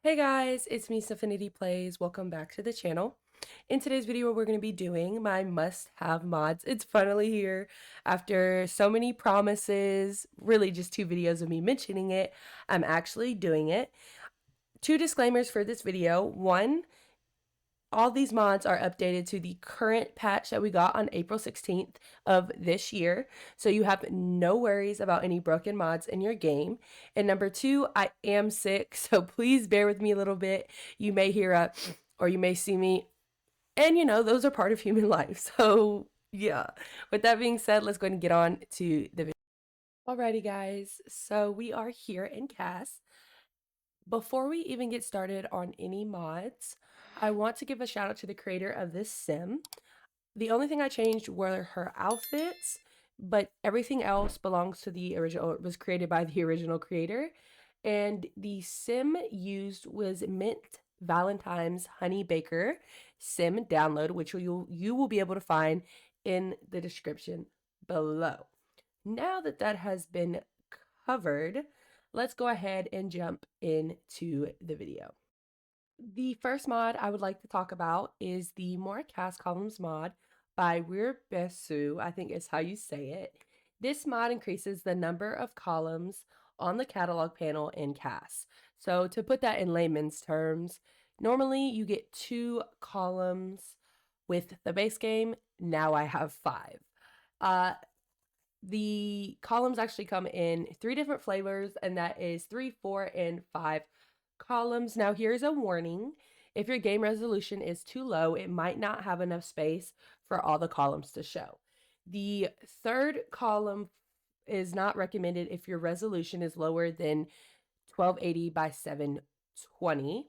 Hey guys, it's me, 𝒖nity Plays. Welcome back to the channel. In today's video, we're going to be doing my must-have mods. It's finally here after so many promises, really just 2 videos of me mentioning it. I'm actually doing it. 2 disclaimers for this video. One, all these mods are updated to the current patch that we got on April 16th of this year, so you have no worries about any broken mods in your game. And number 2, I am sick, so please bear with me a little bit. You may hear a or you may see me, and those are part of human life. So yeah, with that being said, let's go ahead and get on to the video. Alrighty guys, so we are here in CAS. Before we even get started on any mods, I want to give a shout out to the creator of this sim. The only thing I changed were her outfits, but everything else belongs to the original. It was created by the original creator. And the sim used was Mint Valentine's Honey Baker sim download, which you will be able to find in the description below. Now that that has been covered, let's go ahead and jump into the video. The first mod I would like to talk about is the Morast Columns mod by 𝒊𝒎'𝒔, I think is how you say it. This mod increases the number of columns on the catalog panel in CAS. So to put that in layman's terms, normally you get 2 columns with the base game. Now I have 5. The columns actually come in 3 different flavors, and that is 3, 4, and 5 columns. Now here's a warning. If your game resolution is too low, it might not have enough space for all the columns to show. The third column is not recommended if your resolution is lower than 1280 by 720.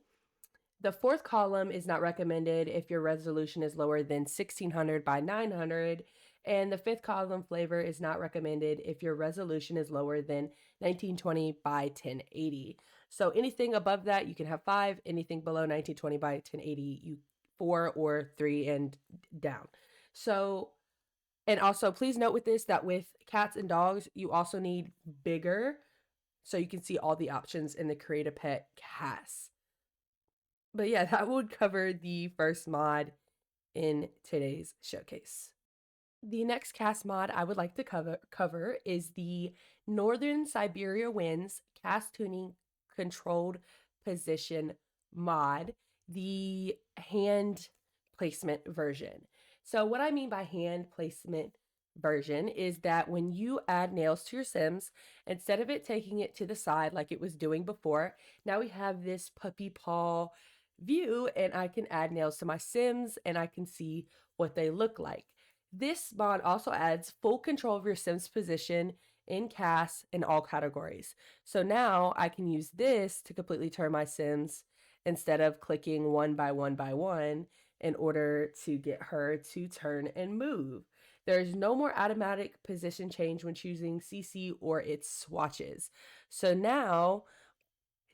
The fourth column is not recommended if your resolution is lower than 1600 by 900. And the fifth column flavor is not recommended if your resolution is lower than 1920 by 1080. So anything above that, you can have 5. Anything below 1920 by 1080, you 4 or 3 and down. So, and also please note with this that with cats and dogs, you also need bigger, so you can see all the options in the Create a Pet CAS. But yeah, that would cover the first mod in today's showcase. The next CAS mod I would like to cover is the Northern Siberia Winds CAS Tuning Controlled Position mod, the hand placement version. So what I mean by hand placement version is that when you add nails to your Sims, instead of it taking it to the side like it was doing before, now we have this puppy paw view, and I can add nails to my Sims and I can see what they look like. This mod also adds full control of your Sims position in CAS in all categories. So now I can use this to completely turn my Sims instead of clicking one by one in order to get her to turn and move. There's no more automatic position change when choosing CC or its swatches. So now,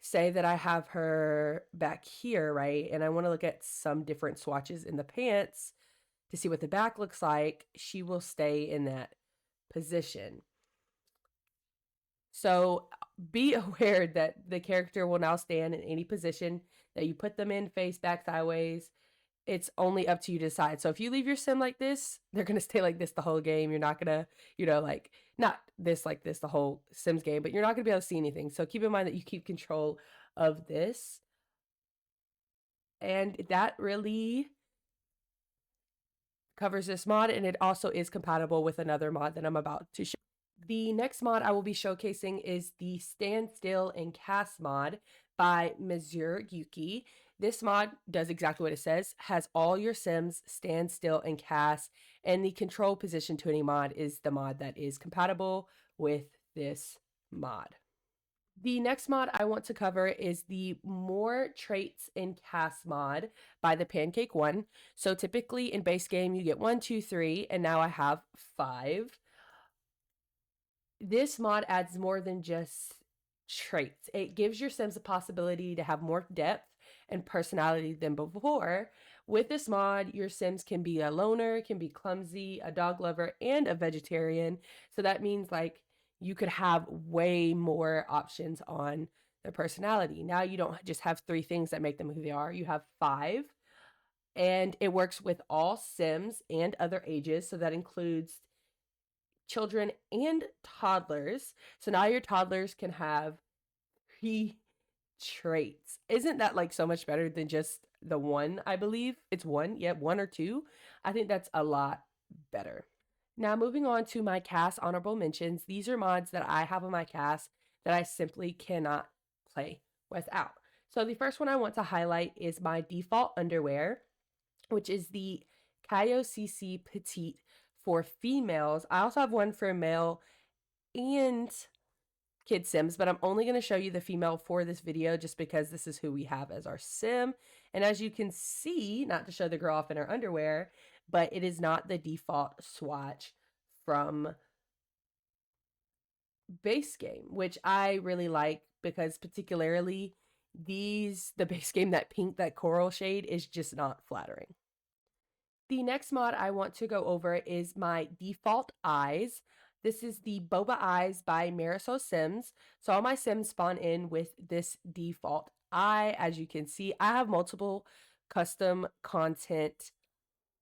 say that I have her back here, right? And I want to look at some different swatches in the pants to see what the back looks like. She will stay in that position. So be aware that the character will now stand in any position that you put them in, face, back, sideways. It's only up to you to decide. So if you leave your sim like this, they're going to stay like this the whole game. You're not going to, like, not this like this the whole Sims game, but you're not going to be able to see anything. So keep in mind that you keep control of this. And that really covers this mod, and it also is compatible with another mod that I'm about to show. The next mod I will be showcasing is the Stand Still in CAS mod by 𝒁𝒑. This mod does exactly what it says, has all your Sims stand still in CAS, and the control position tuning mod is the mod that is compatible with this mod. The next mod I want to cover is the More Traits in CAS mod by the Pancake One. So typically in base game you get 1, 2, 3, and now I have 5. This mod adds more than just traits. It gives your Sims a possibility to have more depth and personality than before. With this mod, your Sims can be a loner, can be clumsy, a dog lover, and a vegetarian. So that means like you could have way more options on their personality. Now you don't just have 3 things that make them who they are, you have 5. And it works with all Sims and other ages, so that includes children and toddlers. So now your toddlers can have 3 traits. Isn't that like so much better than just the one? I believe it's 1. Yeah, 1 or 2. I think that's a lot better. Now moving on to my cast honorable mentions. These are mods that I have on my cast that I simply cannot play without. So the first one I want to highlight is my default underwear, which is the 𝒂𝒎𝒑 Petite for females. I also have one for male and kid Sims, but I'm only going to show you the female for this video just because this is who we have as our Sim. And as you can see, not to show the girl off in her underwear, but it is not the default swatch from base game, which I really like because particularly the base game, that pink, that coral shade is just not flattering. The next mod I want to go over is my default eyes. This is the Boba Eyes by Marisol Sims. So all my Sims spawn in with this default eye. As you can see, I have multiple custom content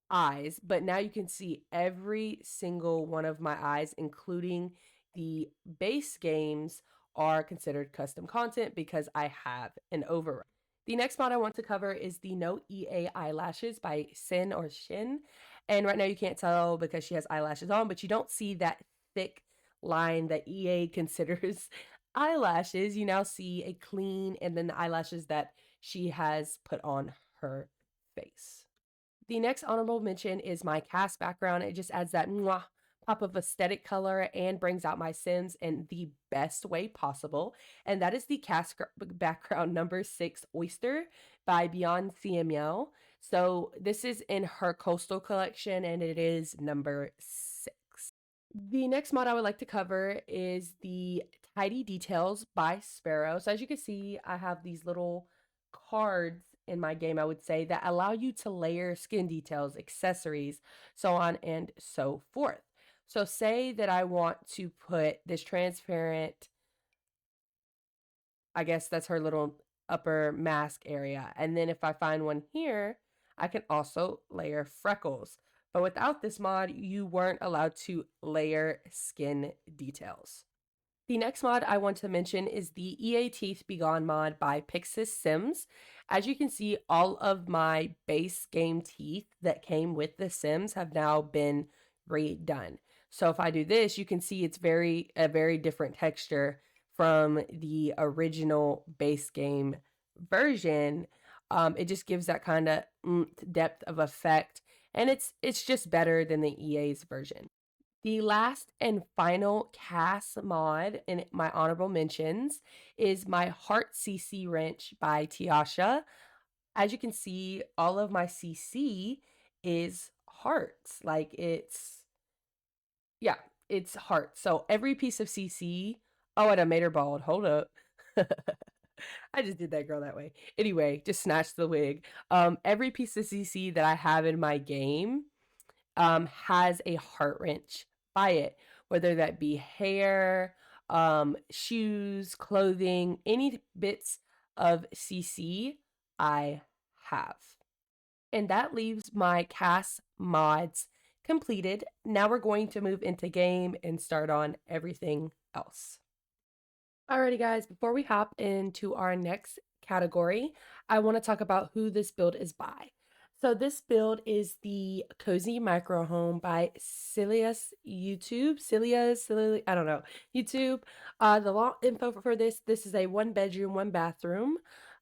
eyes, but now you can see every single one of my eyes, including the base games, are considered custom content because I have an override. The next mod I want to cover is the No EA Eyelashes by Sin or Shin. And right now you can't tell because she has eyelashes on, but you don't see that thick line that EA considers eyelashes. You now see a clean and then the eyelashes that she has put on her face. The next honorable mention is my cast background. It just adds that mwah pop of aesthetic color and brings out my Sims in the best way possible. And that is the cast background number 6 Oyster by Beyond CML. So this is in her coastal collection and it is number 6. The next mod I would like to cover is the Tidy Details by Sparrow. So as you can see, I have these little cards in my game, I would say, that allow you to layer skin details, accessories, so on and so forth. So say that I want to put this transparent, I guess that's her little upper mask area. And then if I find one here, I can also layer freckles. But without this mod, you weren't allowed to layer skin details. The next mod I want to mention is the 𝒖𝒔𝒕-𝒉𝒂𝒗𝒆 mod by Pixis Sims. As you can see, all of my base game teeth that came with the Sims have now been redone. So if I do this, you can see it's a very different texture from the original base game version. It just gives that kind of depth of effect, and it's just better than the EA's version. The last and final cast mod in my honorable mentions is my Heart CC Wrench by Tiasha. As you can see, all of my CC is hearts. Like it's hearts. So every piece of CC, oh, and I made her bald. Hold up. I just did that girl that way. Anyway, just snatched the wig. Every piece of CC that I have in my game has a heart wrench by it, whether that be hair, shoes, clothing, any bits of CC I have. And that leaves my cast mods completed. Now we're going to move into game and start on everything else. Alrighty guys, before we hop into our next category, I want to talk about who this build is by. So this build is the Cozy Micro Home by CillasYT, I don't know, YouTube. The long info for this is a 1-bedroom, 1-bathroom,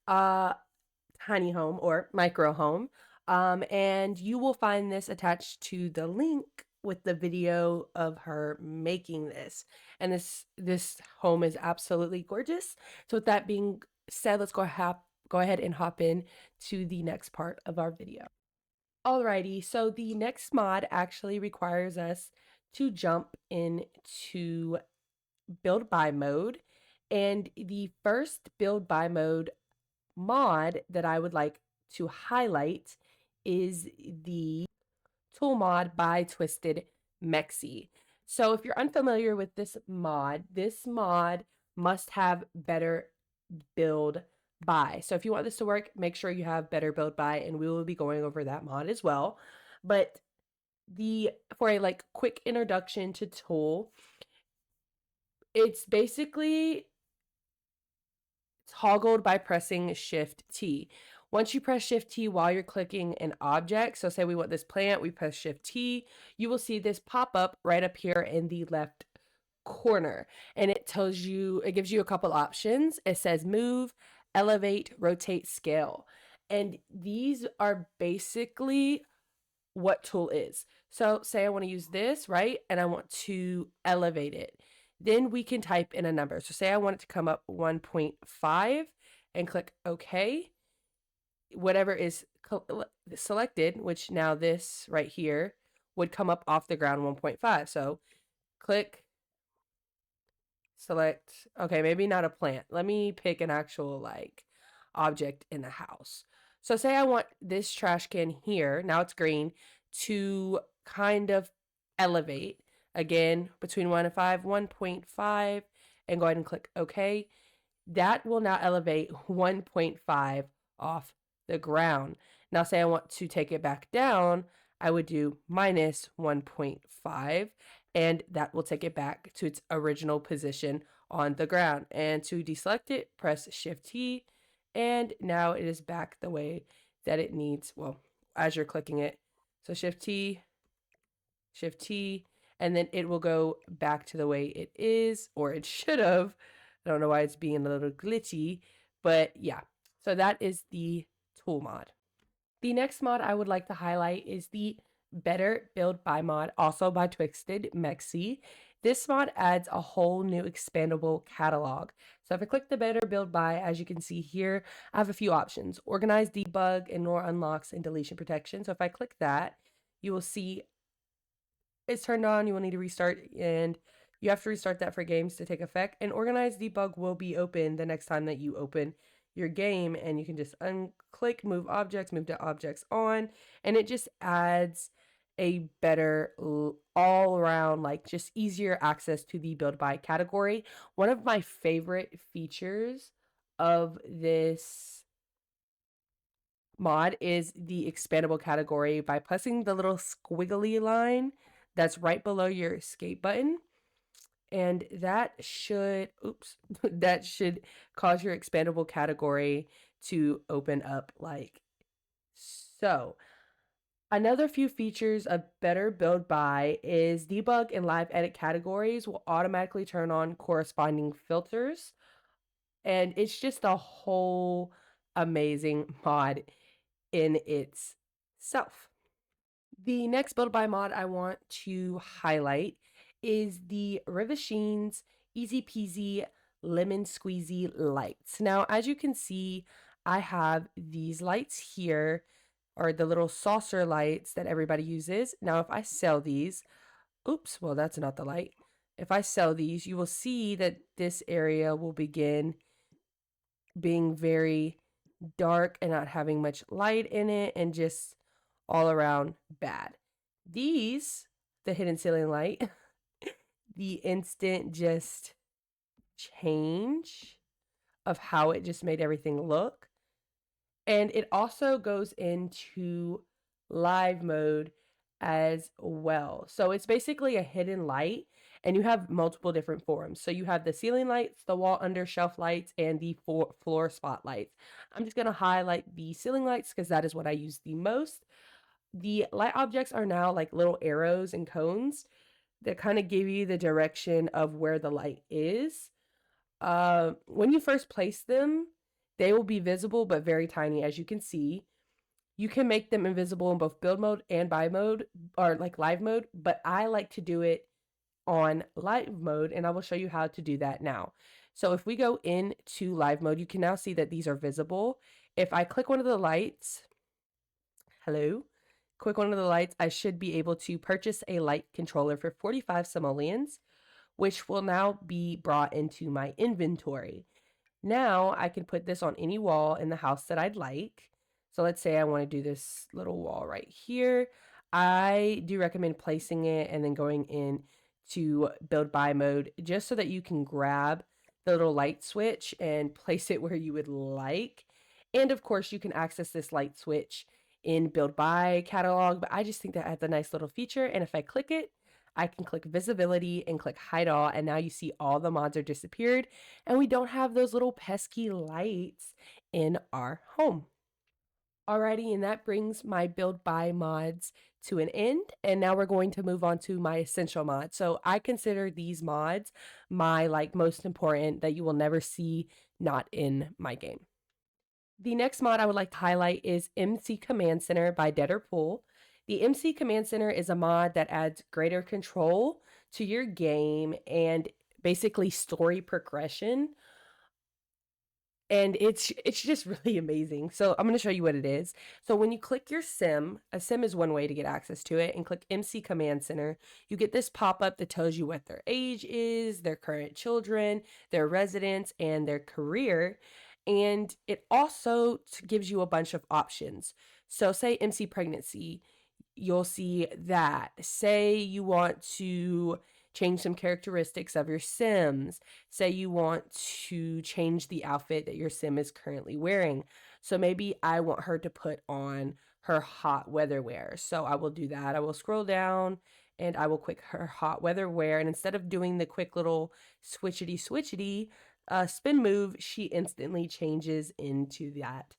tiny home or micro home. And you will find this attached to the link with the video of her making this. And this home is absolutely gorgeous. So with that being said, let's go ahead and hop in to the next part of our video. Alrighty, so the next mod actually requires us to jump into build by mode. And the first build by mode mod that I would like to highlight is the tool mod by Twisted Mexi. So if you're unfamiliar with this mod must have better build by. So if you want this to work, make sure you have better build by, and we will be going over that mod as well. But for a like quick introduction to tool, it's basically toggled by pressing Shift T. Once you press Shift T while you're clicking an object, so say we want this plant, we press Shift T, you will see this pop up right up here in the left corner, and it gives you a couple options. It says move, elevate, rotate, scale, and these are basically what tool is. So say I want to use this, right? And I want to elevate it. Then we can type in a number. So say I want it to come up 1.5 and click OK. Whatever is selected, which now this right here would come up off the ground 1.5. So click, select, okay, maybe not a plant. Let me pick an actual like object in the house. So say I want this trash can here, now it's green, to kind of elevate. Again, between 1 and 5, 1.5, and go ahead and click OK. That will now elevate 1.5 off the ground. Now say I want to take it back down, I would do minus 1.5, and that will take it back to its original position on the ground. And to deselect it, press Shift T, and now it is back the way that it needs, well, as you're clicking it. So Shift T, and then it will go back to the way it is, or it should have. I don't know why it's being a little glitchy, but yeah. So that is the tool mod. The next mod I would like to highlight is the Better Build By mod, also by 𝒂𝒐𝒕. This mod adds a whole new expandable catalog. So if I click the Better Build By, as you can see here, I have a few options: organize, debug, ignore unlocks, and deletion protection. So if I click that, you will see it's turned on. You will need to restart, and you have to restart that for games to take effect. And organize debug will be open the next time that you open your game, and you can just unclick move objects, move to objects on, and it just adds a better all around, like just easier access to the build by category. One of my favorite features of this mod is the expandable category. By pressing the little squiggly line that's right below your escape button, and that should that should cause your expandable category to open up like so. Another few features of Better Build By is debug and live edit categories will automatically turn on corresponding filters, and it's just a whole amazing mod in itself. The next build by mod I want to highlight is the Riven's Easy Peasy Lemon Squeezy lights. Now, as you can see, I have these lights here, or the little saucer lights that everybody uses. Now, if I sell these, well, that's not the light. If I sell these, you will see that this area will begin being very dark and not having much light in it, and just all around bad. These, the hidden ceiling light, the instant just change of how it just made everything look. And it also goes into live mode as well. So it's basically a hidden light, and you have multiple different forms. So you have the ceiling lights, the wall under shelf lights, and the floor spotlights. I'm just going to highlight the ceiling lights because that is what I use the most. The light objects are now like little arrows and cones that kind of give you the direction of where the light is. When you first place them, they will be visible but very tiny, as you can see. You can make them invisible in both build mode and buy mode, or like live mode, but I like to do it on live mode, and I will show you how to do that now. So if we go into live mode, you can now see that these are visible. If I click one of the lights, click one of the lights, I should be able to purchase a light controller for 45 simoleons, which will now be brought into my inventory. Now I can put this on any wall in the house that I'd like. So let's say I want to do this little wall right here. I do recommend placing it and then going in to build by mode, just so that you can grab the little light switch and place it where you would like. And of course, you can access this light switch in Build By catalog, but I just think that adds a nice little feature. And if I click it, I can click visibility and click hide all, and now you see all the mods are disappeared and we don't have those little pesky lights in our home. Alrighty, and that brings my Build By mods to an end, and now we're going to move on to my essential mods. So I consider these mods my most important that you will never see not in my game. The next mod I would like to highlight is MC Command Center by Deaderpool. The MC Command Center is a mod that adds greater control to your game and basically story progression. And it's just really amazing. So I'm going to show you what it is. So when you click your sim, a sim is one way to get access to it, and click MC Command Center, you get this pop-up that tells you what their age is, their current children, their residence, and their career. And it also gives you a bunch of options. So say MC pregnancy, you'll see that. Say you want to change some characteristics of your sims. Say you want to change the outfit that your sim is currently wearing. So maybe I want her to put on her hot weather wear. So I will do that. I will scroll down and I will click her hot weather wear. And instead of doing the quick little switchity spin move, she instantly changes into that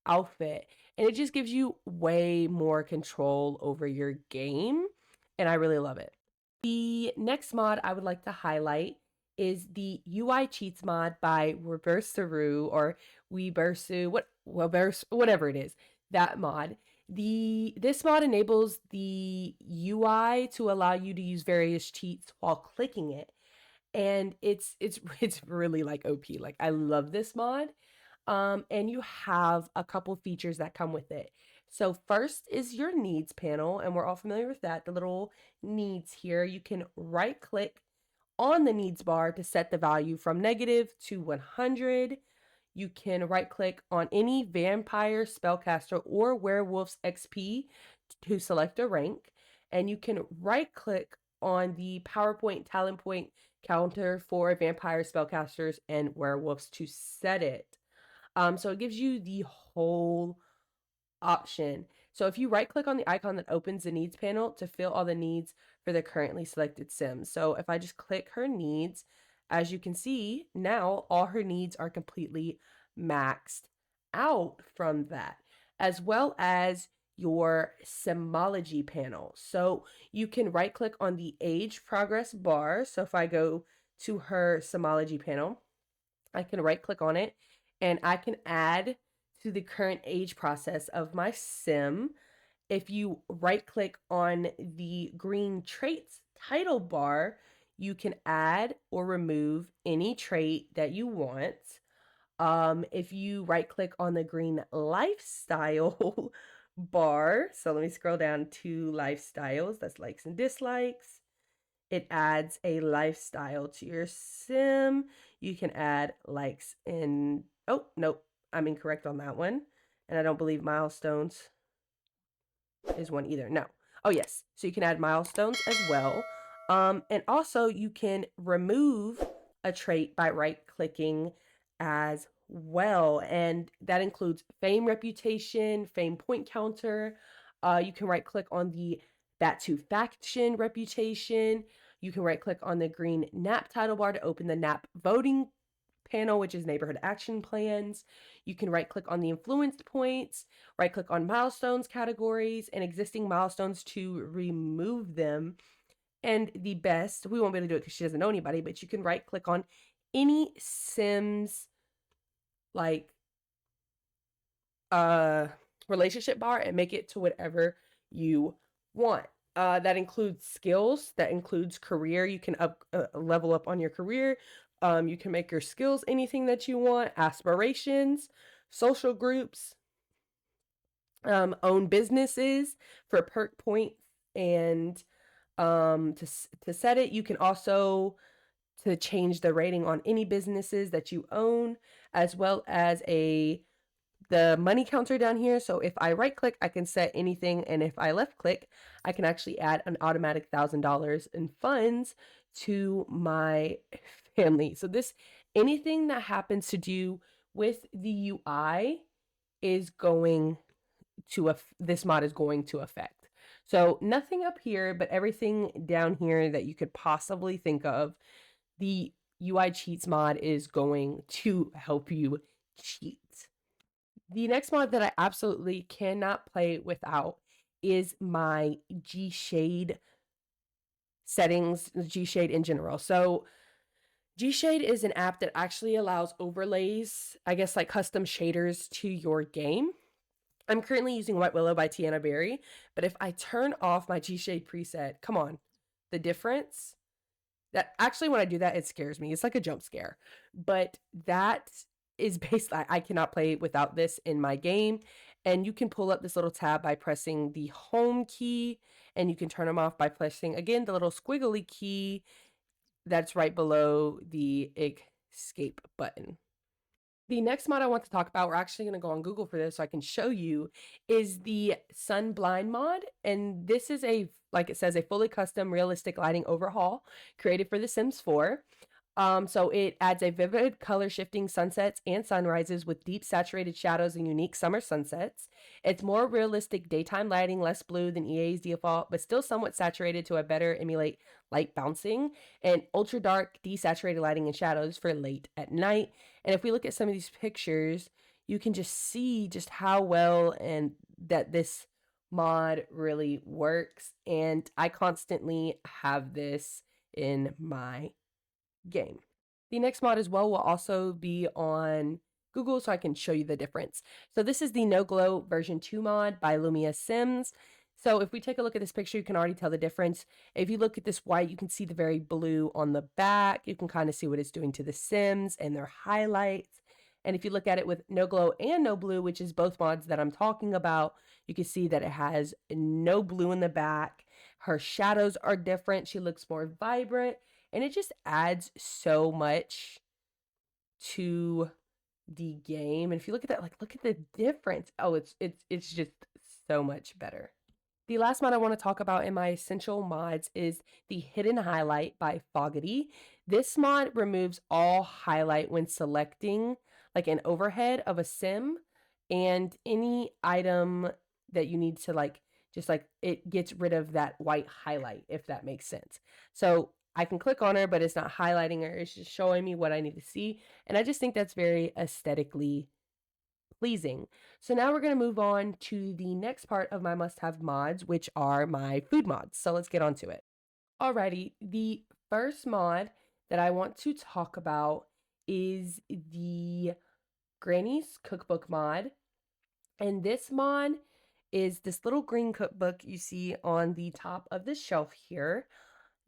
outfit. And it just gives you way more control over your game. And I really love it. The next mod I would like to highlight is the UI Cheats mod by 𝒂𝒊𝒎'𝒔 or 𝒂𝒊𝒎'𝒔, whatever it is, that mod. This mod enables the UI to allow you to use various cheats while clicking it. And it's really OP. I love this mod. And you have a couple features that come with it. So first is your needs panel, and we're all familiar with that, the little needs here. You can right click on the needs bar to set the value from negative to 100. You can right click on any vampire, spellcaster, or werewolf's XP to select a rank. And you can right click on the PowerPoint talent point counter for vampire, spellcasters, and werewolves to set it. So it gives you the whole option. So if you right click on the icon that opens the needs panel to fill all the needs for the currently selected sim. So if I just click her needs, as you can see, now all her needs are completely maxed out from that, as well as your simology panel. So you can right click on the age progress bar. So if I go to her simology panel, I can right click on it and I can add to the current age process of my sim. If you right click on the green traits title bar, you can add or remove any trait that you want. If you right click on the green lifestyle bar, so let me scroll down to lifestyles, that's likes and dislikes. It adds a lifestyle to your sim. You can add likes and, oh, nope, I'm incorrect on that one. And I don't believe milestones is one either. No. Oh, yes. So you can add milestones as well. And also you can remove a trait by right clicking as well. And that includes fame reputation, fame point counter. You can right click on the Batu faction reputation. You can right click on the green NAP title bar to open the NAP voting panel, which is neighborhood action plans. You can right click on the influenced points, right click on milestones categories and existing milestones to remove them. And the best, we won't be able to do it because she doesn't know anybody, but you can right click on any Sims relationship bar and make it to whatever you want. That includes skills, that includes career. You can level up on your career. You can make your skills anything that you want, aspirations, social groups, own businesses for perk points, and to set it. You can also to change the rating on any businesses that you own, as well as the money counter down here. So if I right click, I can set anything. And if I left click, I can actually add an automatic $1,000 in funds to my family. So this anything that happens to do with the UI is going to, this mod is going to affect. So nothing up here, but everything down here that you could possibly think of, the UI cheats mod is going to help you cheat. The next mod that I absolutely cannot play without is my Gshade settings, Gshade in general. So Gshade is an app that actually allows overlays, I guess like custom shaders to your game. I'm currently using White Willow by Tiana Berry, but if I turn off my Gshade preset, come on, the difference, that actually when I do that, it scares me. It's like a jump scare, but that is basically, I cannot play without this in my game. And you can pull up this little tab by pressing the home key, and you can turn them off by pressing, again, the little squiggly key that's right below the escape button. The next mod I want to talk about, we're actually going to go on Google for this so I can show you, is the Sun Blind mod. And this is a, like it says, a fully custom realistic lighting overhaul created for The Sims 4. So it adds a vivid color shifting sunsets and sunrises with deep saturated shadows and unique summer sunsets. It's more realistic daytime lighting, less blue than EA's default, but still somewhat saturated to a better emulate light bouncing, and ultra dark desaturated lighting and shadows for late at night. And if we look at some of these pictures, you can just see just how well and that this mod really works. And I constantly have this in my game. The next mod as well will also be on Google so I can show you the difference. So this is the No Glow version 2 mod by Lumia Sims. So if we take a look at this picture, you can already tell the difference. If you look at this white, you can see the very blue on the back. You can kind of see what it's doing to the Sims and their highlights. And if you look at it with No Glow and No Blue, which is both mods that I'm talking about, you can see that it has no blue in the back. Her shadows are different. She looks more vibrant. And it just adds so much to the game. And if you look at that, like, look at the difference. Oh, it's just so much better. The last mod I want to talk about in my essential mods is the Hidden Highlight by 𝒂𝒐. This mod removes all highlight when selecting like an overhead of a sim and any item that you need to like, just like it gets rid of that white highlight, if that makes sense. So I can click on her, but it's not highlighting her. It's just showing me what I need to see. And I just think that's very aesthetically pleasing. So now we're going to move on to the next part of my must-have mods, which are my food mods. So let's get on to it. Alrighty, the first mod that I want to talk about is the Granny's Cookbook mod. And this mod is this little green cookbook you see on the top of the shelf here.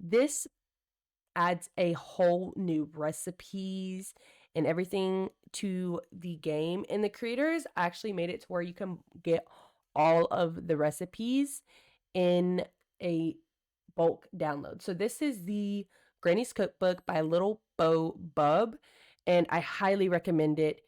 This adds a whole new recipes and everything to the game, and the creators actually made it to where you can get all of the recipes in a bulk download. So this is the Granny's Cookbook by Little Bo Bub, and I highly recommend it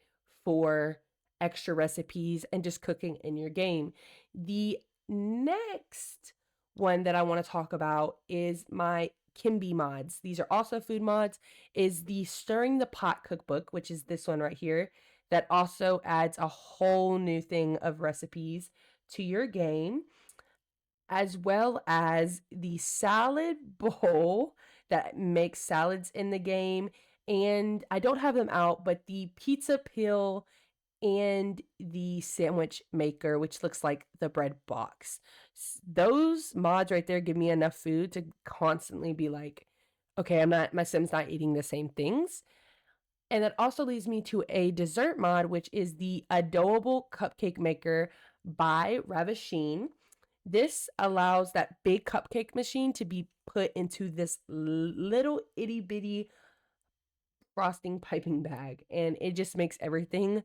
for extra recipes and just cooking in your game. The next one that I want to talk about is my Kimby mods. These are also food mods. Is the Stirring the Pot cookbook, which is this one right here, that also adds a whole new thing of recipes to your game, as well as the salad bowl that makes salads in the game. And I don't have them out, but the pizza peel and the sandwich maker, which looks like the bread box. Those mods right there give me enough food to constantly be like, okay, my Sim's not eating the same things. And that also leads me to a dessert mod, which is the Adorable Cupcake Maker by Ravasheen. This allows that big cupcake machine to be put into this little itty bitty frosting piping bag, and it just makes everything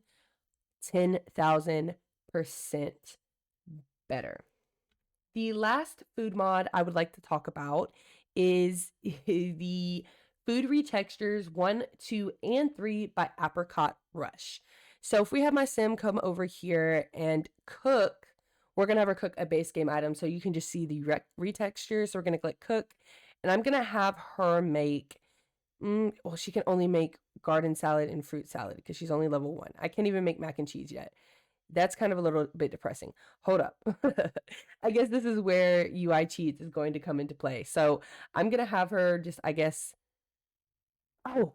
10,000% better. The last food mod I would like to talk about is the Food Retextures 1, 2, and 3 by Apricot Rush. So if we have my sim come over here and cook, we're going to have her cook a base game item. So you can just see the retexture. So we're going to click cook, and I'm going to have her make Well, she can only make garden salad and fruit salad because she's only level 1. I can't even make mac and cheese yet. That's kind of a little bit depressing. Hold up. I guess this is where UI cheats is going to come into play. So I'm going to have her just, I guess, oh,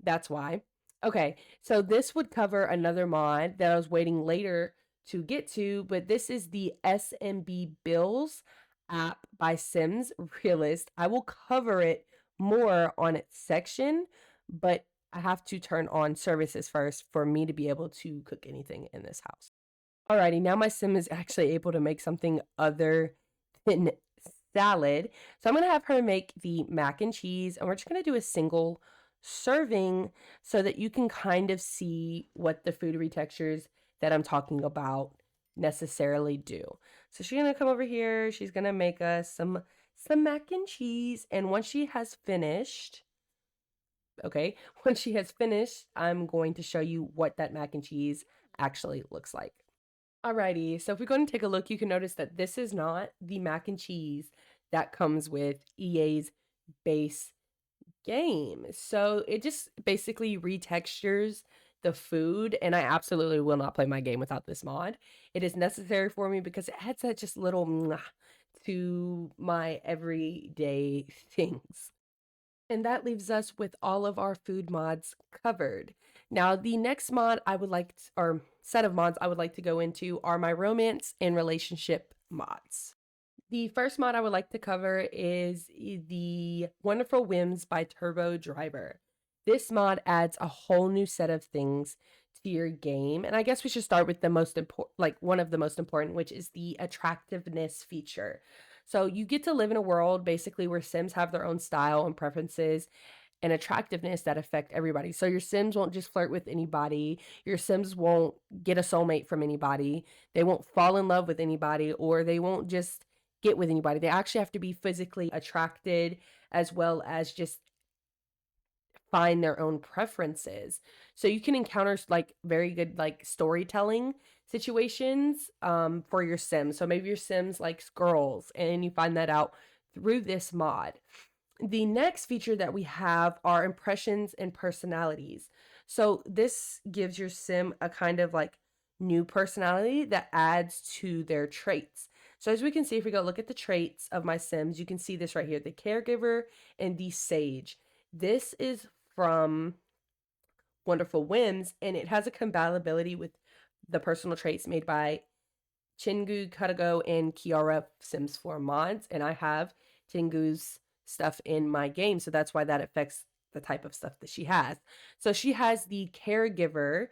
that's why. Okay, so this would cover another mod that I was waiting later to get to, but this is the SMB Bills app by Sims Realist. I will cover it more on its section, but I have to turn on services first for me to be able to cook anything in this house. Alrighty, now my sim is actually able to make something other than salad. So I'm going to have her make the mac and cheese, and we're just going to do a single serving so that you can kind of see what the food retextures that I'm talking about necessarily do. So she's going to come over here. She's going to make us some mac and cheese, and once she has finished, I'm going to show you what that mac and cheese actually looks like. Alrighty, so if we go and take a look, you can notice that this is not the mac and cheese that comes with EA's base game. So it just basically retextures the food, and I absolutely will not play my game without this mod. It is necessary for me because it adds that just little mwah to my everyday things. And that leaves us with all of our food mods covered. Now, the next mod I would like to, or set of mods I would like to go into are my romance and relationship mods. The first mod I would like to cover is the wonderful Whims by 𝒂𝒊𝒂𝒏. This mod adds a whole new set of things to your game, and I guess we should start with the most important, like one of the most important, which is the attractiveness feature. So you get to live in a world basically where Sims have their own style and preferences and attractiveness that affect everybody. So your Sims won't just flirt with anybody. Your Sims won't get a soulmate from anybody. They won't fall in love with anybody, or they won't just get with anybody. They actually have to be physically attracted as well as just find their own preferences. So you can encounter like very good like storytelling situations for your Sims. So maybe your Sims likes girls and you find that out through this mod. The next feature that we have are impressions and personalities. So this gives your Sim a kind of like new personality that adds to their traits. So as we can see, if we go look at the traits of my Sims, you can see this right here, the caregiver and the sage. This is from Wonderful Whims, and it has a compatibility with the personal traits made by Chingu, Katago, and Kiara Sims 4 mods, and I have Chingu's stuff in my game, so that's why that affects the type of stuff that she has. So she has the caregiver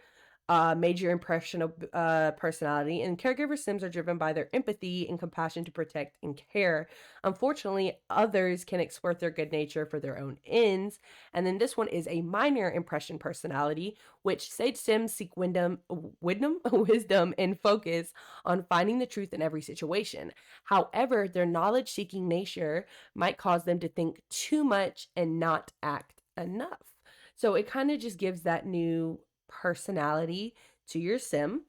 major impression of personality, and caregiver Sims are driven by their empathy and compassion to protect and care. Unfortunately, others can exploit their good nature for their own ends. And then this one is a minor impression personality, which Sage Sims seek wisdom and focus on finding the truth in every situation. However, their knowledge-seeking nature might cause them to think too much and not act enough. So it kind of just gives that new personality to your Sim.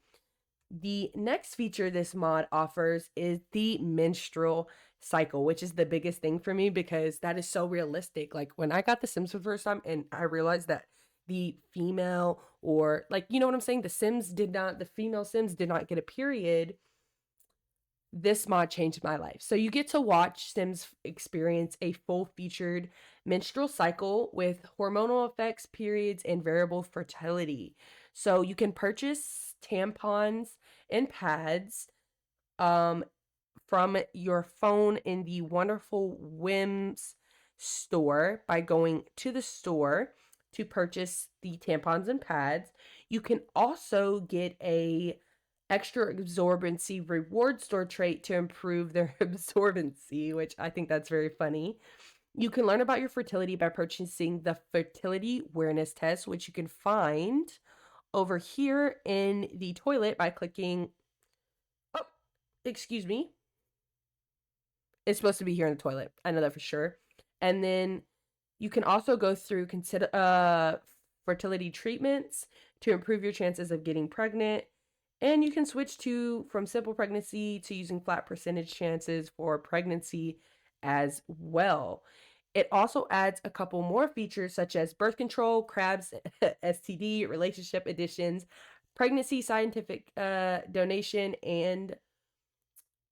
The next feature this mod offers is the menstrual cycle, which is the biggest thing for me because that is so realistic. Like when I got the Sims for the first time and I realized that the female, or like, you know what I'm saying? The female Sims did not get a period. This mod changed my life. So you get to watch Sims experience a full featured menstrual cycle with hormonal effects, periods, and variable fertility. So you can purchase tampons and pads from your phone in the Wonderful Whims store by going to the store to purchase the tampons and pads. You can also get a extra absorbency reward store trait to improve their absorbency, which I think that's very funny. You can learn about your fertility by purchasing the fertility awareness test, which you can find over here in the toilet by clicking, oh, excuse me. It's supposed to be here in the toilet. I know that for sure. And then you can also go through fertility treatments to improve your chances of getting pregnant. And you can switch from simple pregnancy to using flat percentage chances for pregnancy as well. It also adds a couple more features such as birth control, crabs, STD, relationship additions, pregnancy scientific donation, and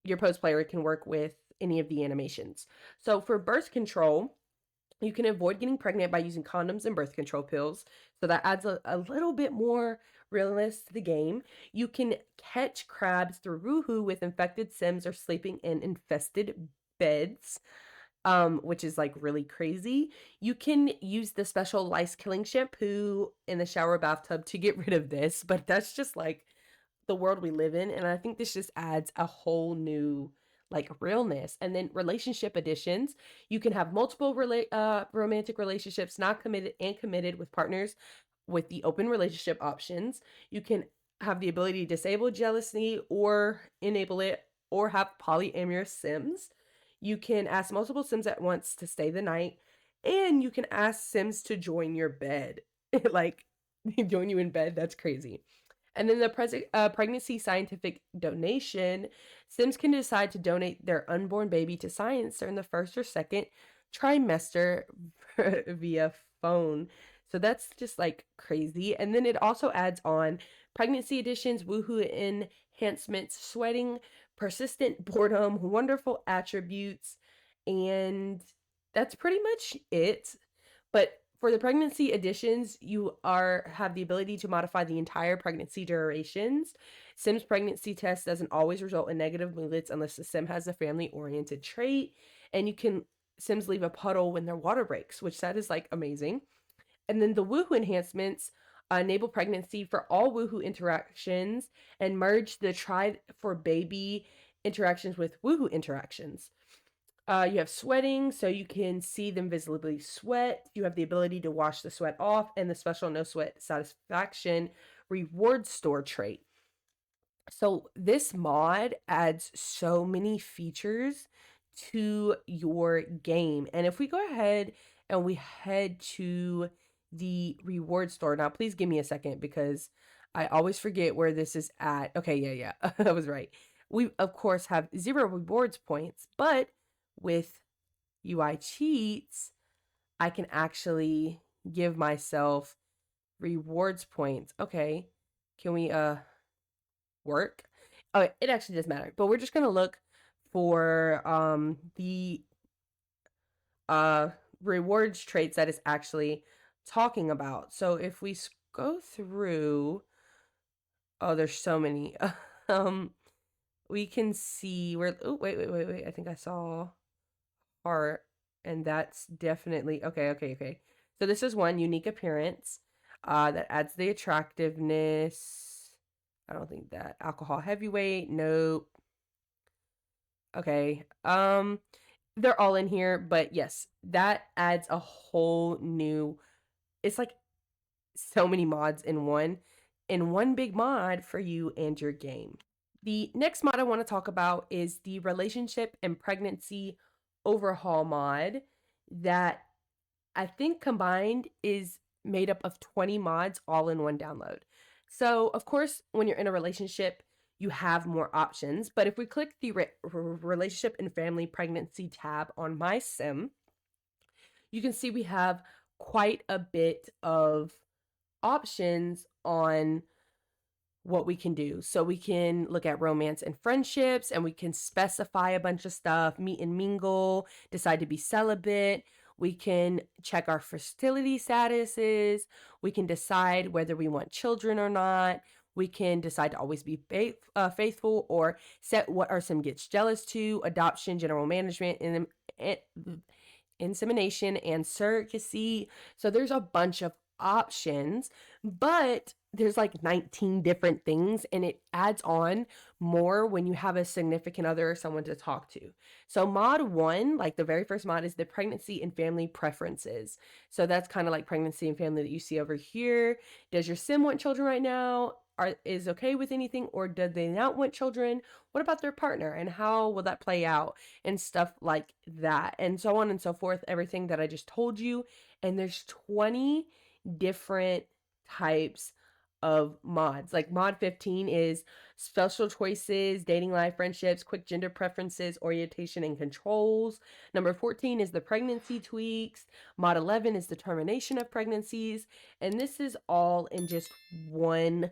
your post player can work with any of the animations. So for birth control, you can avoid getting pregnant by using condoms and birth control pills. So that adds a little bit more realness to the game. You can catch crabs through woohoo with infected sims or sleeping in infested beds, which is like really crazy. You can use the special lice killing shampoo in the shower bathtub to get rid of this, but that's just like the world we live in, and I think this just adds a whole new like realness. And then relationship additions, you can have multiple romantic relationships, not committed and committed, with partners with the open relationship options. You can have the ability to disable jealousy or enable it, or have polyamorous sims. You can ask multiple sims at once to stay the night, and you can ask sims to join your bed. Like, join you in bed, that's crazy. And then the pregnancy scientific donation, sims can decide to donate their unborn baby to science during the first or second trimester via phone. So that's just like crazy. And then it also adds on pregnancy additions, woohoo enhancements, sweating, persistent boredom, wonderful attributes, and that's pretty much it. But for the pregnancy additions, you have the ability to modify the entire pregnancy durations. Sim's pregnancy test doesn't always result in negative moods unless the sim has a family-oriented trait, and you can sims leave a puddle when their water breaks, which that is like amazing. And then the woohoo enhancements enable pregnancy for all woohoo interactions and merge the try for baby interactions with woohoo interactions. You have sweating, so you can see them visibly sweat. You have the ability to wash the sweat off, and the special no sweat satisfaction reward store trait. So this mod adds so many features to your game. And if we go ahead and we head to the reward store, now please give me a second because I always forget where this is at. Okay, yeah, I was right. We, of course, have 0 rewards points, but with UI cheats, I can actually give myself rewards points. Okay, can we work? Oh, it actually does matter, but we're just gonna look for the rewards traits that it's actually talking about. So if we go through, oh, there's so many. We can see where, oh, wait, I think I saw heart, and that's definitely okay. So this is one, unique appearance, that adds the attractiveness. I don't think that alcohol heavyweight, nope. Okay, they're all in here, but yes, that adds a whole new, it's like so many mods in one big mod for you and your game. The next mod I want to talk about is the relationship and pregnancy overhaul mod that I think combined is made up of 20 mods all in one download. So, of course, when you're in a relationship, you have more options. But if we click the relationship and family pregnancy tab on my sim, you can see we have quite a bit of options on what we can do. So we can look at romance and friendships, and we can specify a bunch of stuff, meet and mingle, decide to be celibate. We can check our fertility statuses. We can decide whether we want children or not. We can decide to always be faithful, or set what our sim gets jealous to, adoption, general management, and insemination, and surrogacy. So there's a bunch of options, but there's like 19 different things, and it adds on more when you have a significant other or someone to talk to. So mod 1, like the very first mod, is the pregnancy and family preferences. So that's kind of like pregnancy and family that you see over here. Does your sim want children right now? Is okay with anything, or do they not want children? What about their partner, and how will that play out, and stuff like that, and so on and so forth, everything that I just told you. And there's 20 different types of mods. Like mod 15 is special choices, dating life, friendships, quick gender preferences, orientation and controls. Number 14 is the pregnancy tweaks. Mod 11 is the termination of pregnancies. And this is all in just one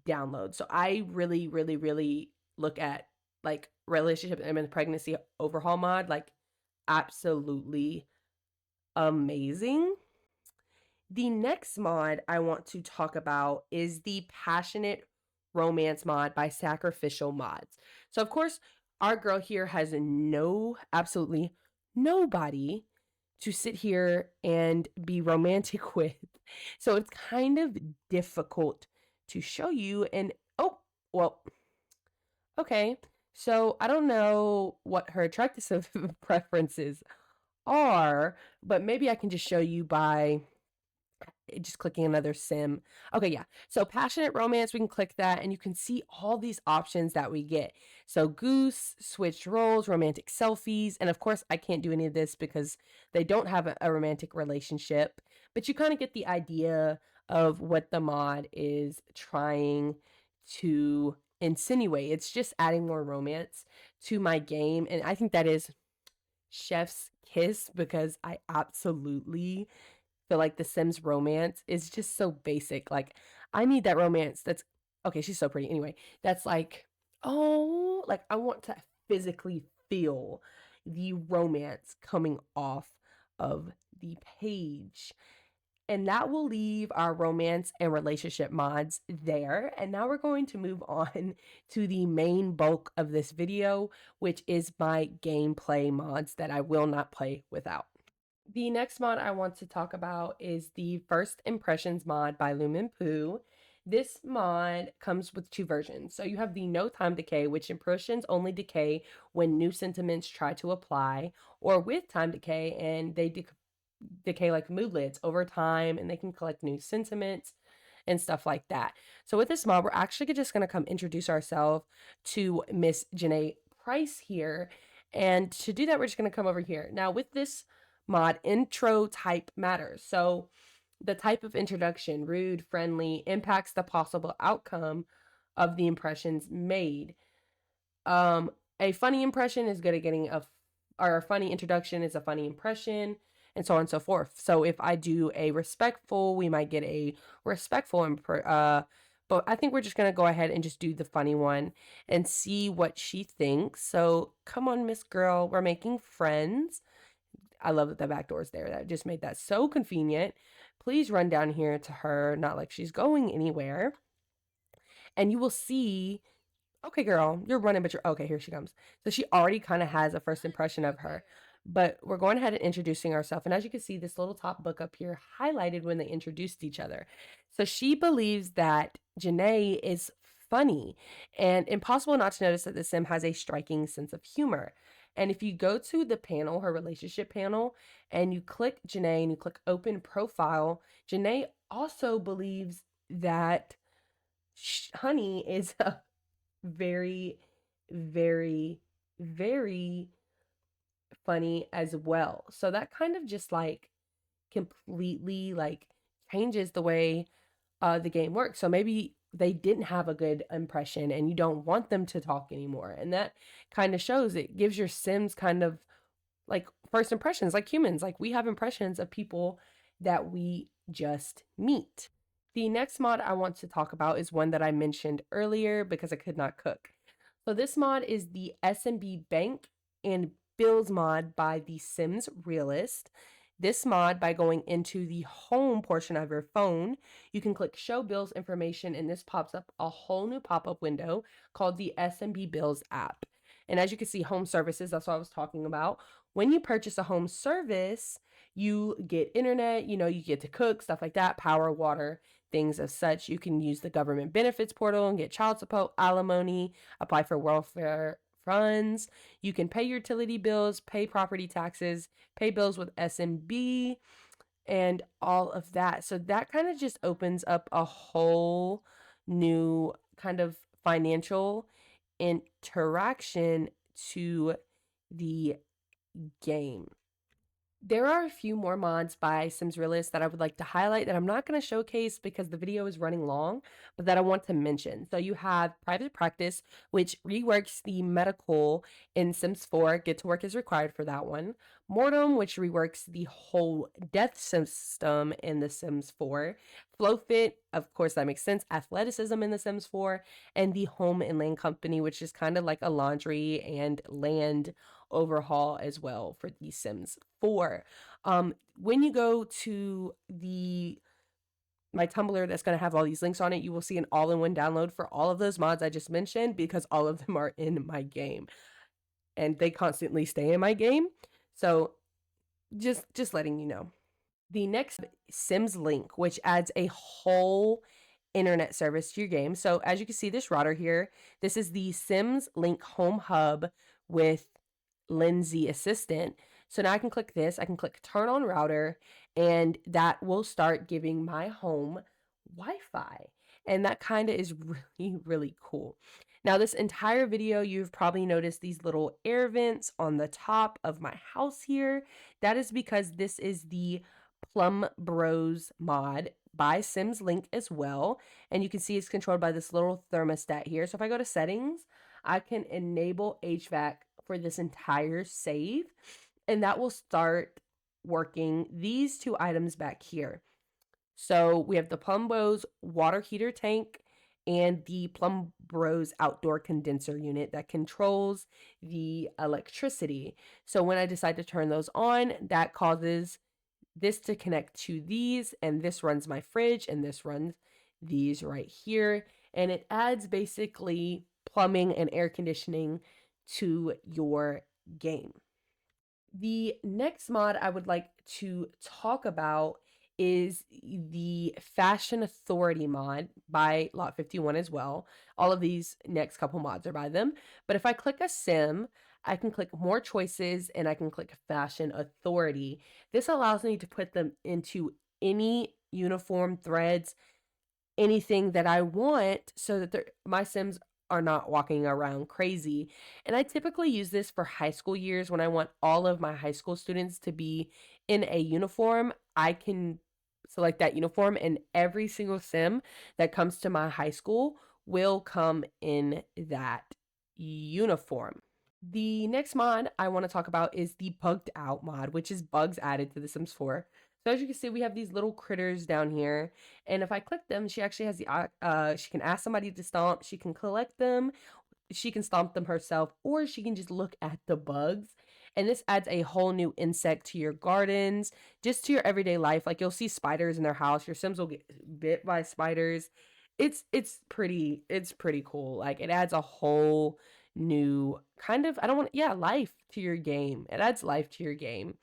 download. So I really, really, really look at like relationship and pregnancy overhaul mod, like absolutely amazing. The next mod I want to talk about is the Passionate Romance mod by Sacrificial Mods. So, of course, our girl here has absolutely nobody to sit here and be romantic with. So, it's kind of difficult to show you. And, oh, well, okay. So, I don't know what her attractive preferences are, but maybe I can just show you by just clicking another sim. Okay, yeah. So passionate romance, we can click that and you can see all these options that we get. So goose, switched roles, romantic selfies, and of course I can't do any of this because they don't have a romantic relationship, but you kind of get the idea of what the mod is trying to insinuate. It's just adding more romance to my game, and I think that is chef's kiss because I absolutely feel like The Sims romance is just so basic. Like, I need that romance that's okay, she's so pretty. Anyway, that's like, oh, like I want to physically feel the romance coming off of the page. And that will leave our romance and relationship mods there. And now we're going to move on to the main bulk of this video, which is my gameplay mods that I will not play without. The next mod I want to talk about is the First Impressions mod by Lumen This mod comes with two versions. So you have the no time decay, which impressions only decay when new sentiments try to apply, or with time decay, and they decay like moodlets over time, and they can collect new sentiments and stuff like that. So with this mod, we're actually just going to come introduce ourselves to Miss Janae Price here. And to do that, we're just going to come over here. Now with this mod, intro type matters. So the type of introduction, rude, friendly, impacts the possible outcome of the impressions made. A funny impression is good at getting or a funny introduction is a funny impression, and so on and so forth. So if I do a respectful, we might get a respectful but I think we're just going to go ahead and just do the funny one and see what she thinks. So come on, Miss Girl, we're making friends. I love that the back door's there. That just made that so convenient. Please run down here to her, not like she's going anywhere. And you will see, okay, girl, you're running, but okay, here she comes. So she already kind of has a first impression of her. But we're going ahead and introducing ourselves. And as you can see, this little top book up here highlighted when they introduced each other. So she believes that Janae is funny and impossible not to notice that the sim has a striking sense of humor. And if you go to the panel, her relationship panel, and you click Janae and you click open profile, Janae also believes that Honey is a very, very, very funny as well. So that kind of just like completely like changes the way the game works. So maybe they didn't have a good impression and you don't want them to talk anymore. And that kind of shows, it gives your Sims kind of like first impressions, like humans. Like we have impressions of people that we just meet. The next mod I want to talk about is one that I mentioned earlier because I could not cook. So this mod is the SMB Bank and Bills mod by The Sims Realist. This mod, by going into the home portion of your phone, you can click show bills information and this pops up a whole new pop-up window called the SMB Bills app. And as you can see, home services, that's what I was talking about. When you purchase a home service, you get internet, you get to cook, stuff like that, power, water, things as such. You can use the government benefits portal and get child support, alimony, apply for welfare funds. You can pay utility bills, pay property taxes, pay bills with SMB, and all of that. So that kind of just opens up a whole new kind of financial interaction to the game. There are a few more mods by 𝒖𝒻💠💠 that I would like to highlight that I'm not going to showcase because the video is running long, but that I want to mention. So you have Private Practice, which reworks the medical in Sims 4. Get to work is required for that one. Mortem, which reworks the whole death system in The Sims 4. FlowFit, of course, that makes sense. Athleticism in The Sims 4. And the Home and Land Company, which is kind of like a laundry and land overhaul as well for The Sims 4. When you go to my Tumblr that's going to have all these links on it, you will see an all-in-one download for all of those mods I just mentioned because all of them are in my game and they constantly stay in my game. So just letting you know. The next, Sims Link, which adds a whole internet service to your game. So as you can see this router here, this is the Sims Link Home Hub with Lindsay Assistant. So now I can click this, I can click turn on router, and that will start giving my home Wi-Fi. And that kind of is really, really cool. Now this entire video, you've probably noticed these little air vents on the top of my house here. That is because this is the Plum Bros mod by Sims Link as well. And you can see it's controlled by this little thermostat here. So if I go to settings, I can enable HVAC for this entire save, and that will start working these two items back here. So we have the Plum Bros water heater tank and the Plum Bros outdoor condenser unit that controls the electricity. So when I decide to turn those on, that causes this to connect to these, and this runs my fridge, and this runs these right here. And it adds basically plumbing and air conditioning to your game. The next mod I would like to talk about is the Fashion Authority mod by Lot51 as well. All of these next couple mods are by them. But if I click a sim, I can click more choices and I can click Fashion Authority. This allows me to put them into any uniform threads, anything that I want, so that my Sims are not walking around crazy. And I typically use this for high school years when I want all of my high school students to be in a uniform. I can select that uniform, and every single Sim that comes to my high school will come in that uniform. The next mod I want to talk about is the Bugged Out mod, which is bugs added to The Sims 4. So as you can see, we have these little critters down here, and if I click them, she actually has the she can ask somebody to stomp, she can collect them, she can stomp them herself, or she can just look at the bugs. And this adds a whole new insect to your gardens, just to your everyday life. Like you'll see spiders in their house, your Sims will get bit by spiders. It's pretty cool. Like it adds a whole new kind of, life to your game. It adds life to your game.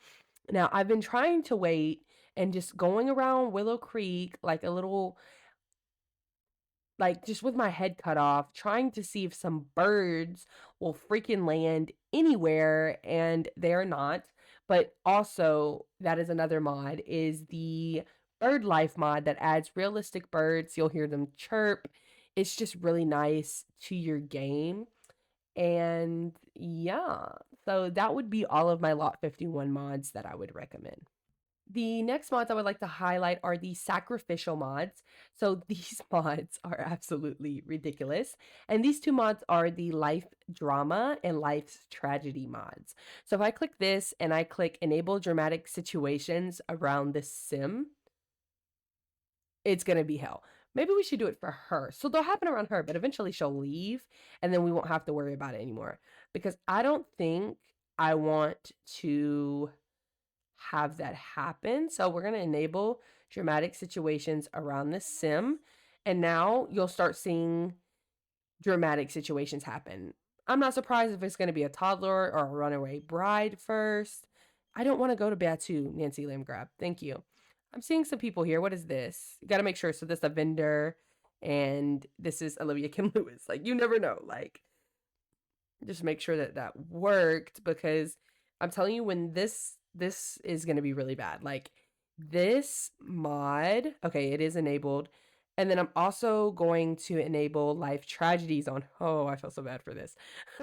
Now, I've been trying to wait and just going around Willow Creek like a little, like just with my head cut off, trying to see if some birds will freaking land anywhere, and they're not. But also, that is another mod, is the Bird Life mod that adds realistic birds. You'll hear them chirp. It's just really nice to your game. And yeah, so that would be all of my Lot 51 mods that I would recommend. The next mods I would like to highlight are the sacrificial mods. So these mods are absolutely ridiculous. And these two mods are the life drama and life's tragedy mods. So if I click this and I click enable dramatic situations around the sim, it's going to be hell. Maybe we should do it for her. So they'll happen around her, but eventually she'll leave and then we won't have to worry about it anymore. Because I don't think I want to have that happen. So we're going to enable dramatic situations around the sim. And now you'll start seeing dramatic situations happen. I'm not surprised if it's going to be a toddler or a runaway bride first. I don't want to go to Batu, Nancy Lamb Grab. Thank you. I'm seeing some people here. What is this? You got to make sure. So this is a vendor and this is Olivia Kim Lewis. Like, you never know. Like, just make sure that that worked, because I'm telling you, when this is going to be really bad. Like this mod, okay, it is enabled. And then I'm also going to enable life tragedies on, oh, I feel so bad for this.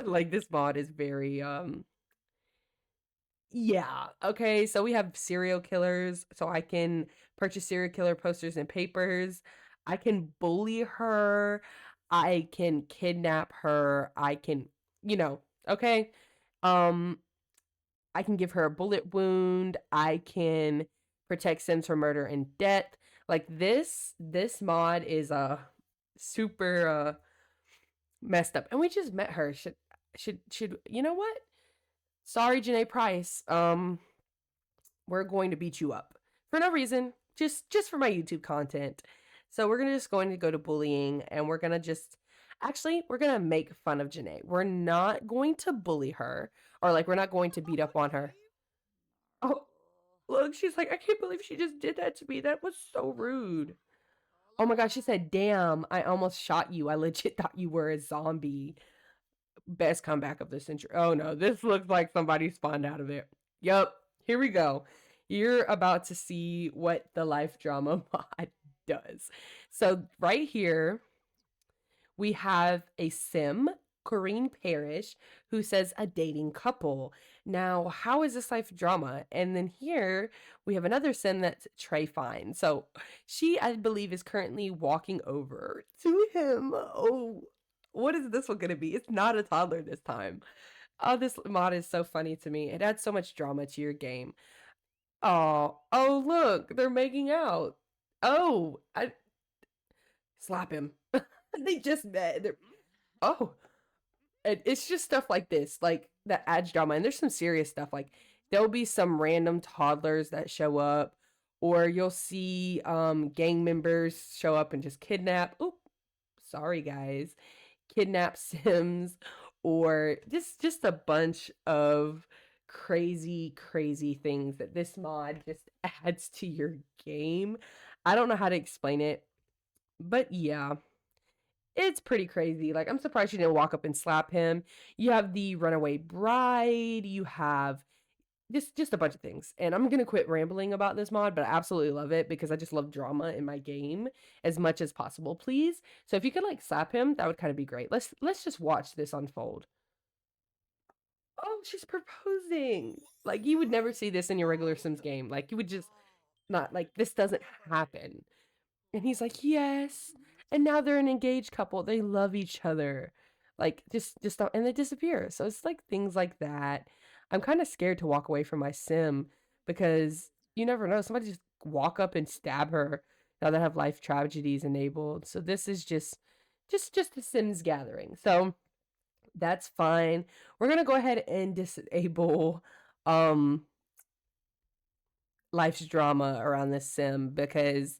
Like this mod is very, Yeah. Okay. So we have serial killers. So I can purchase serial killer posters and papers. I can bully her. I can kidnap her. I can, you know, okay. Um, I can give her a bullet wound. I can protect Sims from murder and death. Like this mod is super messed up. And we just met her. Should you know what? Sorry, Janae Price. We're going to beat you up for no reason, just for my YouTube content. So we're just going to go to bullying, and we're gonna just actually we're gonna make fun of Janae. We're not going to bully her, or like we're not going to beat up on her. Oh, look, she's like, I can't believe she just did that to me. That was so rude. Oh my gosh, she said, damn, I almost shot you. I legit thought you were a zombie. Best comeback of the century. Oh no, this looks like somebody spawned out of it. Yup, here we go. You're about to see what the life drama mod does. So right here, we have a sim, Corinne Parrish, who says a dating couple. Now, how is this life drama? And then here we have another sim that's Trey Fine. So she, I believe, is currently walking over to him. Oh, what is this one going to be? It's not a toddler this time. Oh, this mod is so funny to me. It adds so much drama to your game. Oh, look, they're making out. Oh, I slap him. They just met. Oh, it's just stuff like this, like that adds drama. And there's some serious stuff. Like there'll be some random toddlers that show up, or you'll see gang members show up and just kidnap. Oop, sorry guys, kidnap Sims, or just a bunch of crazy things that this mod just adds to your game. I don't know how to explain it, but yeah, it's pretty crazy. Like, I'm surprised she didn't walk up and slap him. You have the runaway bride. You have just a bunch of things. And I'm gonna quit rambling about this mod, but I absolutely love it because I just love drama in my game as much as possible, please. So if you could like slap him, that would kind of be great. Let's just watch this unfold. Oh, she's proposing. Like you would never see this in your regular Sims game. Like you would just not like this doesn't happen. And he's like, "Yes." And now they're an engaged couple. They love each other. Like just don't, and they disappear. So it's like things like that. I'm kind of scared to walk away from my sim because you never know. Somebody just walk up and stab her now that have life tragedies enabled. So this is just a Sims gathering. So that's fine. We're going to go ahead and disable um life's drama around this sim because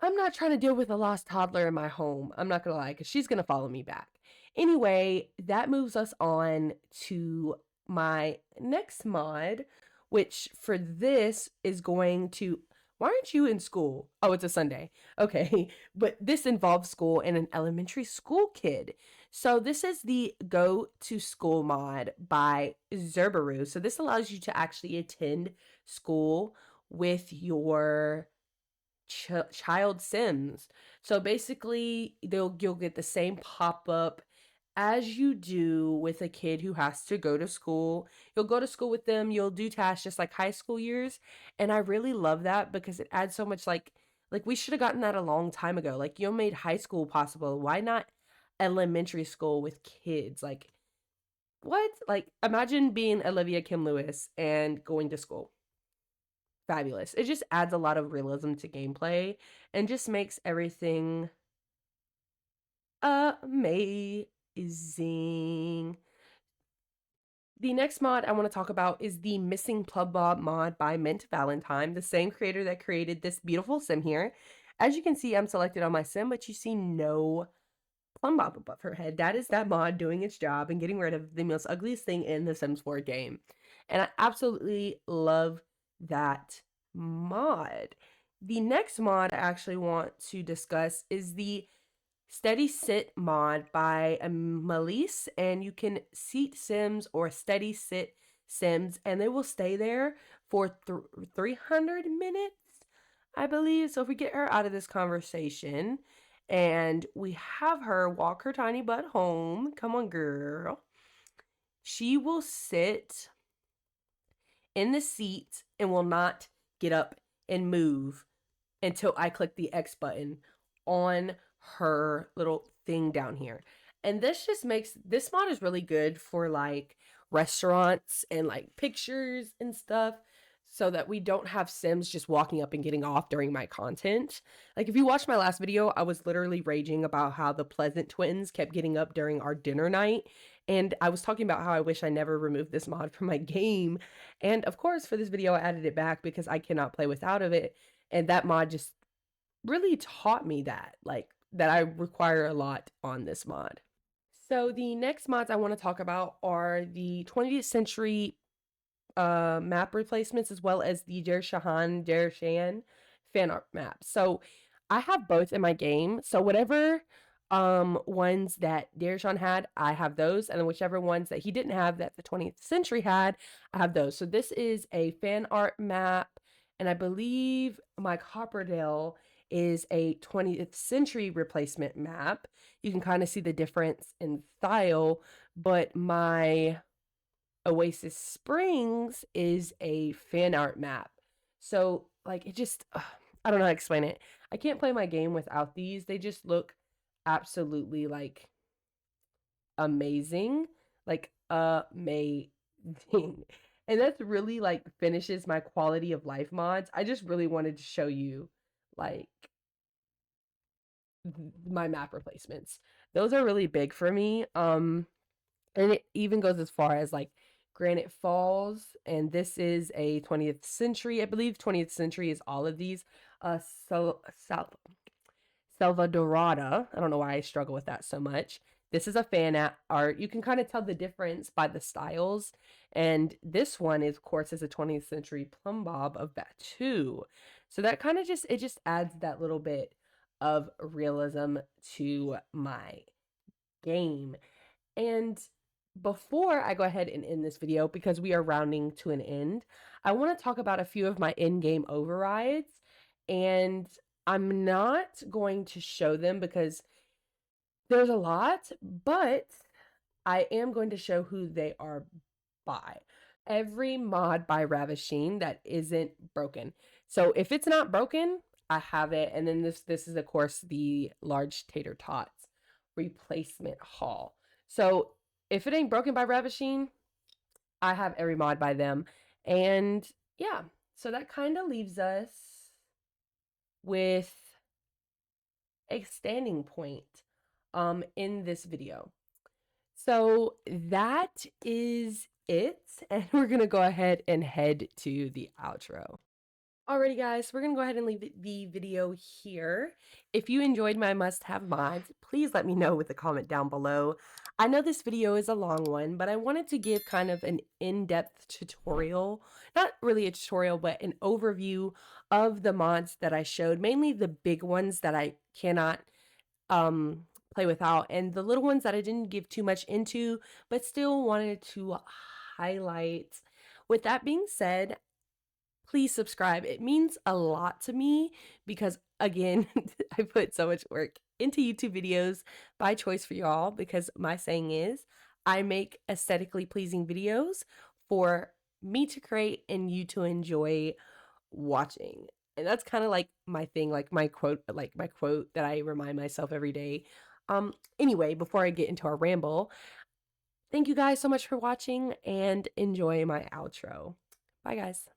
I'm not trying to deal with a lost toddler in my home. I'm not gonna lie, because she's gonna follow me back. Anyway, that moves us on to my next mod, which for this is going to. Why aren't you in school? Oh, it's a Sunday. Okay, but this involves school and an elementary school kid. So this is the Go to School mod by 𝒂𝒐𝒏. So this allows you to actually attend school with your child Sims. So basically, you'll get the same pop-up as you do with a kid who has to go to school. You'll go to school with them, you'll do tasks just like high school years, and I really love that because it adds so much like we should have gotten that a long time ago. Like you made high school possible. Why not elementary school with kids? Like what? Like imagine being Olivia Kim Lewis and going to school. Fabulous. It just adds a lot of realism to gameplay and just makes everything amazing. The next mod I want to talk about is the Missing Plum Bob mod by Mint Valentine, the same creator that created this beautiful sim here. As you can see, I'm selected on my sim, but you see no plum bob above her head. That is that mod doing its job and getting rid of the most ugliest thing in the Sims 4 game. And I absolutely love that mod. The next mod I actually want to discuss is the Steady Sit mod by Melise, and you can seat Sims or steady sit Sims, and they will stay there for 300 minutes, I believe. So if we get her out of this conversation and we have her walk her tiny butt home, come on, girl, she will sit in the seat and will not get up and move until I click the X button on her little thing down here. And this just makes, this mod is really good for like restaurants and like pictures and stuff, so that we don't have Sims just walking up and getting off during my content. Like if you watched my last video, I was literally raging about how the Pleasant twins kept getting up during our dinner night. And I was talking about how I wish I never removed this mod from my game. And of course, for this video, I added it back because I cannot play without of it. And that mod just really taught me that, like, that I require a lot on this mod. So the next mods I want to talk about are the 20th century map replacements, as well as the 𝒂𝒐𝒒𝒒 fan art map. So I have both in my game. So whatever ones that 𝒂𝒐𝒒𝒒 had, I have those, and then whichever ones that he didn't have that the 20th century had, I have those. So this is a fan art map, and I believe my Copperdale is a 20th century replacement map. You can kind of see the difference in style, but my Oasis Springs is a fan art map. So like it just, I don't know how to explain it. I can't play my game without these. They just look absolutely like amazing, like amazing. And that's really like finishes my quality of life mods. I just really wanted to show you like my map replacements. Those are really big for me. And it even goes as far as like Granite Falls, and this is a 20th century. I believe 20th century is all of these. Salvadorada. I don't know why I struggle with that so much. This is a fan art. You can kind of tell the difference by the styles. And this one is, of course, is a 20th century plumb bob of 𝒊𝒎'𝒑. So that kind of just, it just adds that little bit of realism to my game. And before I go ahead and end this video, because we are rounding to an end, I want to talk about a few of my in-game overrides. And I'm not going to show them because there's a lot, but I am going to show who they are by. Every mod by ravishing that isn't broken. So if it's not broken, I have it. And then this is of course the large tater tots replacement haul. So if it ain't broken by ravishing, I have every mod by them. And yeah, so that kind of leaves us with a standing point in this video. So that is it, and we're gonna go ahead and head to the outro. Alrighty guys, we're gonna go ahead and leave the video here. If you enjoyed my must-have mods, please let me know with a comment down below. I know this video is a long one, but I wanted to give kind of an in-depth tutorial, not really a tutorial, but an overview of the mods that I showed, mainly the big ones that I cannot play without, and the little ones that I didn't give too much into, but still wanted to highlight. With that being said, please subscribe. It means a lot to me because, again, I put so much work into YouTube videos by choice for y'all, because my saying is I make aesthetically pleasing videos for me to create and you to enjoy watching. And that's kind of like my thing, like my quote that I remind myself every day. Anyway, before I get into our ramble, thank you guys so much for watching and enjoy my outro. Bye guys.